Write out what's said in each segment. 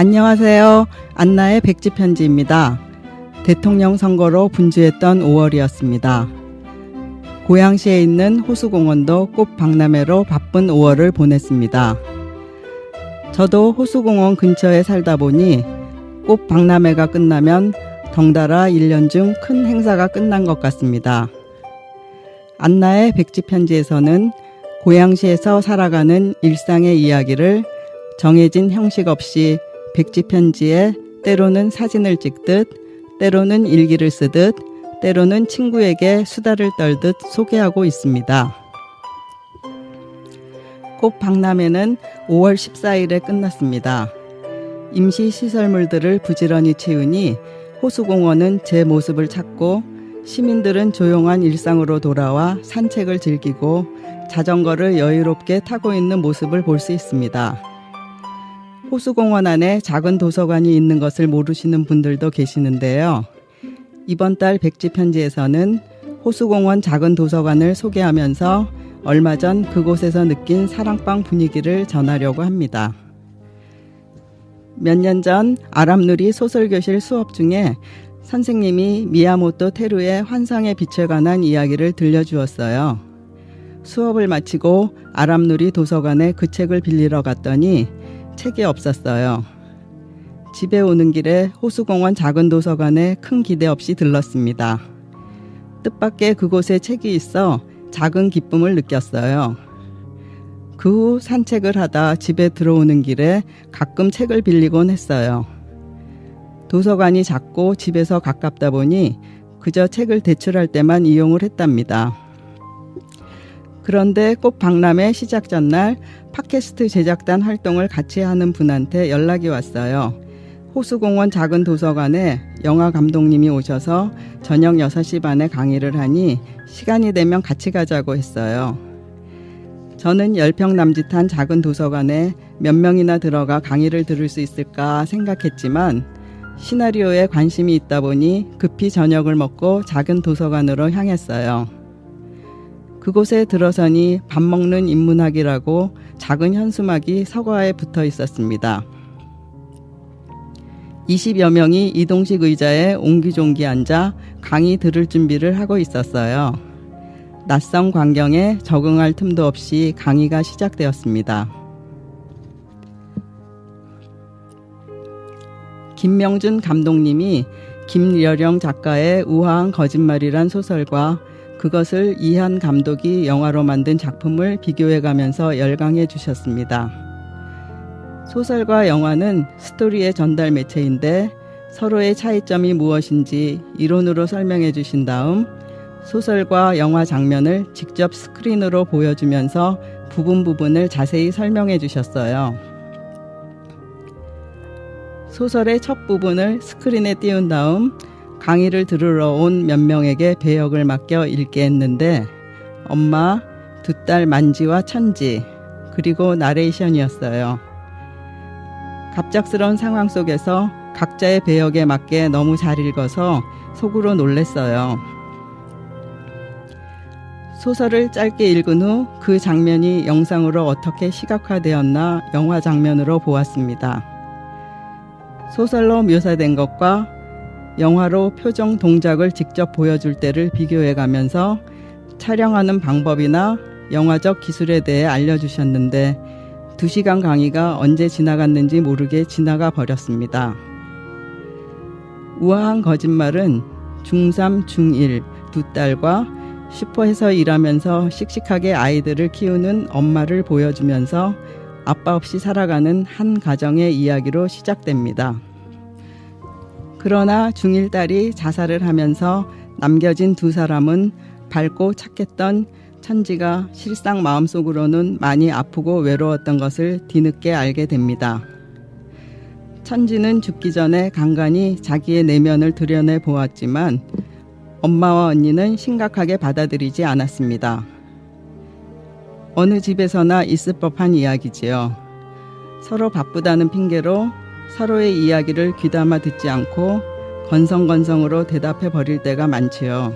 안녕하세요. 안나의 백지편지입니다. 대통령 선거로 분주했던 5월이었습니다. 고양시에 있는 호수공원도 꽃 박람회로 바쁜 5월을 보냈습니다. 저도 호수공원 근처에 살다 보니 꽃 박람회가 끝나면 덩달아 1년 중 큰 행사가 끝난 것 같습니다. 안나의 백지편지에서는 고양시에서 살아가는 일상의 이야기를 정해진 형식 없이 백지편지에 때로는 사진을 찍듯, 때로는 일기를 쓰듯, 때로는 친구에게 수다를 떨듯 소개하고 있습니다. 꽃 박람회는 5월 14일에 끝났습니다. 임시 시설물들을 부지런히 채우니 호수공원은 제 모습을 찾고 시민들은 조용한 일상으로 돌아와 산책을 즐기고 자전거를 여유롭게 타고 있는 모습을 볼 수 있습니다. 호수공원 안에 작은 도서관이 있는 것을 모르시는 분들도 계시는데요. 이번 달 백지편지에서는 호수공원 작은 도서관을 소개하면서 얼마 전 그곳에서 느낀 사랑방 분위기를 전하려고 합니다. 몇 년 전 아람누리 소설교실 수업 중에 선생님이 미야모토 테루의 환상의 빛에 관한 이야기를 들려주었어요. 수업을 마치고 아람누리 도서관에 그 책을 빌리러 갔더니 책이 없었어요. 집에 오는 길에 호수공원 작은 도서관에 큰 기대 없이 들렀습니다. 뜻밖의 그곳에 책이 있어 작은 기쁨을 느꼈어요. 그 후 산책을 하다 집에 들어오는 길에 가끔 책을 빌리곤 했어요. 도서관이 작고 집에서 가깝다 보니 그저 책을 대출할 때만 이용을 했답니다. 그런데 꽃 박람회 시작 전날 팟캐스트 제작단 활동을 같이 하는 분한테 연락이 왔어요. 호수공원 작은 도서관에 영화 감독님이 오셔서 저녁 6시 반에 강의를 하니 시간이 되면 같이 가자고 했어요. 저는 10평 남짓한 작은 도서관에 몇 명이나 들어가 강의를 들을 수 있을까 생각했지만 시나리오에 관심이 있다 보니 급히 저녁을 먹고 작은 도서관으로 향했어요. 그곳에 들어서니 밥 먹는 인문학이라고 작은 현수막이 서가에 붙어 있었습니다. 20여 명이 이동식 의자에 옹기종기 앉아 강의 들을 준비를 하고 있었어요. 낯선 광경에 적응할 틈도 없이 강의가 시작되었습니다. 김명준 감독님이 김여령 작가의 우아한 거짓말이란 소설과 그것을 이한 감독이 영화로 만든 작품을 비교해가면서 열강해 주셨습니다. 소설과 영화는 스토리의 전달 매체인데 서로의 차이점이 무엇인지 이론으로 설명해 주신 다음 소설과 영화 장면을 직접 스크린으로 보여주면서 부분을 자세히 설명해 주셨어요. 소설의 첫 부분을 스크린에 띄운 다음 강의를 들으러 온 몇 명에게 배역을 맡겨 읽게 했는데 엄마, 2딸 만지와 천지, 그리고 나레이션이었어요. 갑작스러운 상황 속에서 각자의 배역에 맞게 너무 잘 읽어서 속으로 놀랐어요. 소설을 짧게 읽은 후 그 장면이 영상으로 어떻게 시각화되었나 영화 장면으로 보았습니다. 소설로 묘사된 것과 영화로 표정 동작을 직접 보여줄 때를 비교해가면서 촬영하는 방법이나 영화적 기술에 대해 알려주셨는데 2시간 강의가 언제 지나갔는지 모르게 지나가 버렸습니다. 우아한 거짓말은 중3, 중1 2딸과 슈퍼에서 일하면서 씩씩하게 아이들을 키우는 엄마를 보여주면서 아빠 없이 살아가는 한 가정의 이야기로 시작됩니다. 그러나 중1 딸이 자살을 하면서 남겨진 2사람은 밝고 착했던 천지가 실상 마음속으로는 많이 아프고 외로웠던 것을 뒤늦게 알게 됩니다. 천지는 죽기 전에 간간히 자기의 내면을 들여내 보았지만 엄마와 언니는 심각하게 받아들이지 않았습니다. 어느 집에서나 있을 법한 이야기지요. 서로 바쁘다는 핑계로 서로의 이야기를 귀담아 듣지 않고 건성건성으로 대답해 버릴 때가 많지요.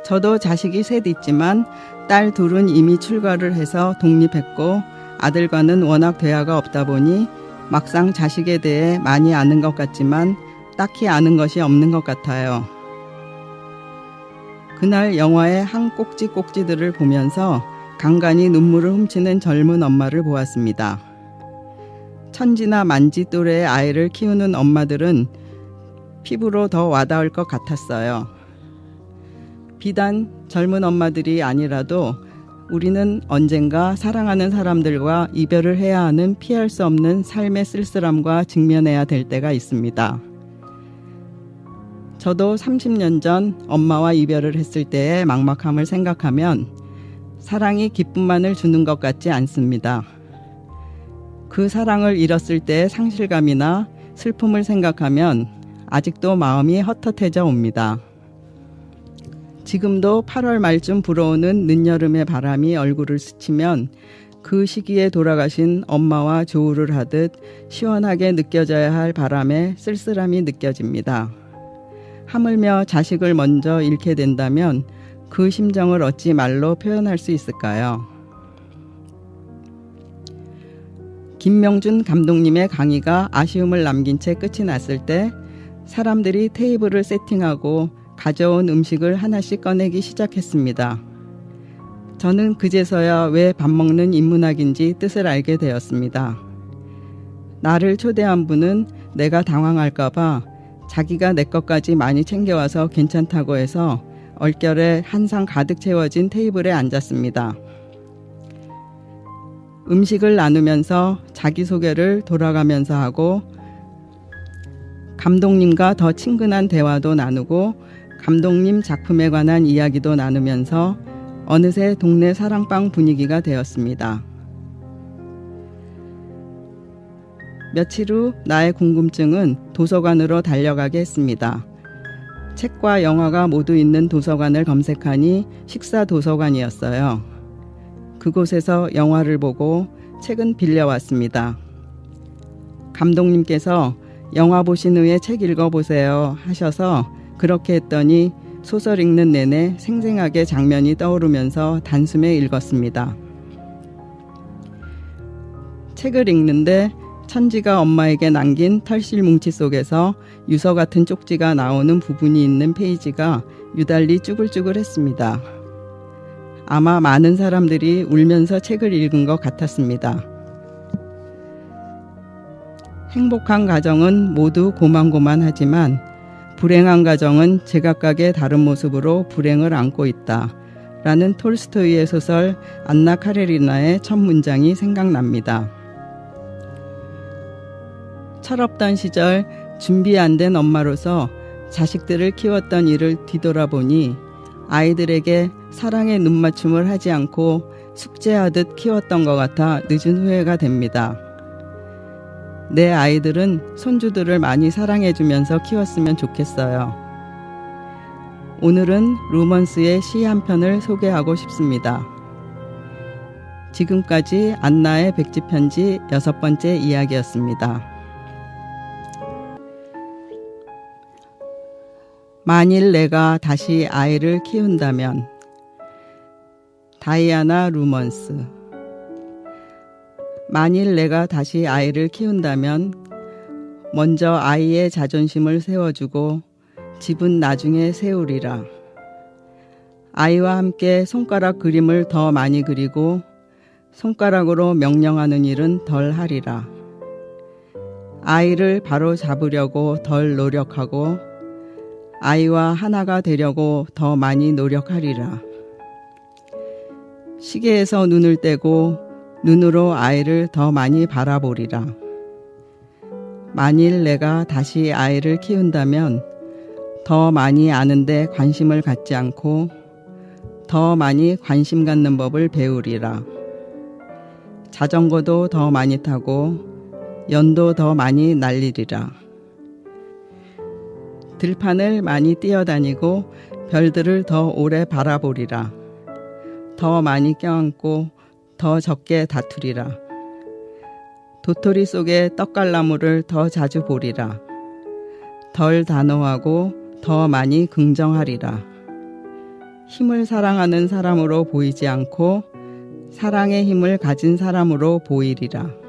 저도 자식이 셋 있지만 딸 둘은 이미 출가를 해서 독립했고 아들과는 워낙 대화가 없다 보니 막상 자식에 대해 많이 아는 것 같지만 딱히 아는 것이 없는 것 같아요. 그날 영화의 한 꼭지꼭지들을 보면서 간간히 눈물을 훔치는 젊은 엄마를 보았습니다. 천지나 만지 또래의 아이를 키우는 엄마들은 피부로 더 와닿을 것 같았어요. 비단 젊은 엄마들이 아니라도 우리는 언젠가 사랑하는 사람들과 이별을 해야 하는 피할 수 없는 삶의 쓸쓸함과 직면해야 될 때가 있습니다. 저도 30년 전 엄마와 이별을 했을 때의 막막함을 생각하면 사랑이 기쁨만을 주는 것 같지 않습니다. 그 사랑을 잃었을 때의 상실감이나 슬픔을 생각하면 아직도 마음이 헛헛해져 옵니다. 지금도 8월 말쯤 불어오는 늦여름의 바람이 얼굴을 스치면 그 시기에 돌아가신 엄마와 조우를 하듯 시원하게 느껴져야 할 바람에 쓸쓸함이 느껴집니다. 하물며 자식을 먼저 잃게 된다면 그 심정을 어찌 말로 표현할 수 있을까요? 김명준 감독님의 강의가 아쉬움을 남긴 채 끝이 났을 때 사람들이 테이블을 세팅하고 가져온 음식을 하나씩 꺼내기 시작했습니다. 저는 그제서야 왜 밥 먹는 인문학인지 뜻을 알게 되었습니다. 나를 초대한 분은 내가 당황할까봐 자기가 내 것까지 많이 챙겨와서 괜찮다고 해서 얼결에 한 상 가득 채워진 테이블에 앉았습니다. 음식을 나누면서 자기소개를 돌아가면서 하고 감독님과 더 친근한 대화도 나누고 감독님 작품에 관한 이야기도 나누면서 어느새 동네 사랑방 분위기가 되었습니다. 며칠 후 나의 궁금증은 도서관으로 달려가게 했습니다. 책과 영화가 모두 있는 도서관을 검색하니 식사도서관이었어요. 그곳에서 영화를 보고 책은 빌려왔습니다. 감독님께서 영화 보신 후에 책 읽어보세요 하셔서 그렇게 했더니 소설 읽는 내내 생생하게 장면이 떠오르면서 단숨에 읽었습니다. 책을 읽는데 천지가 엄마에게 남긴 털실 뭉치 속에서 유서 같은 쪽지가 나오는 부분이 있는 페이지가 유달리 쭈글쭈글했습니다. 아마 많은 사람들이 울면서 책을 읽은 것 같았습니다. 행복한 가정은 모두 고만고만하지만 불행한 가정은 제각각의 다른 모습으로 불행을 안고 있다. 라는 톨스토이의 소설 안나 카레리나의 첫 문장이 생각납니다. 철없던 시절 준비 안 된 엄마로서 자식들을 키웠던 일을 뒤돌아보니 아이들에게 사랑의 눈맞춤을 하지 않고 숙제하듯 키웠던 것 같아 늦은 후회가 됩니다. 내 아이들은 손주들을 많이 사랑해주면서 키웠으면 좋겠어요. 오늘은 루먼스의 시 한 편을 소개하고 싶습니다. 지금까지 안나의 백지편지 6번째 이야기였습니다. 만일 내가 다시 아이를 키운다면. 다이아나 루먼스. 만일 내가 다시 아이를 키운다면 먼저 아이의 자존심을 세워주고 집은 나중에 세우리라. 아이와 함께 손가락 그림을 더 많이 그리고 손가락으로 명령하는 일은 덜 하리라. 아이를 바로 잡으려고 덜 노력하고 아이와 하나가 되려고 더 많이 노력하리라. 시계에서 눈을 떼고 눈으로 아이를 더 많이 바라보리라. 만일 내가 다시 아이를 키운다면 더 많이 아는데 관심을 갖지 않고 더 많이 관심 갖는 법을 배우리라. 자전거도 더 많이 타고 연도 더 많이 날리리라. 들판을 많이 뛰어다니고 별들을 더 오래 바라보리라. 더 많이 껴안고 더 적게 다투리라. 도토리 속에 떡갈나무를 더 자주 보리라. 덜 단호하고 더 많이 긍정하리라. 힘을 사랑하는 사람으로 보이지 않고 사랑의 힘을 가진 사람으로 보이리라.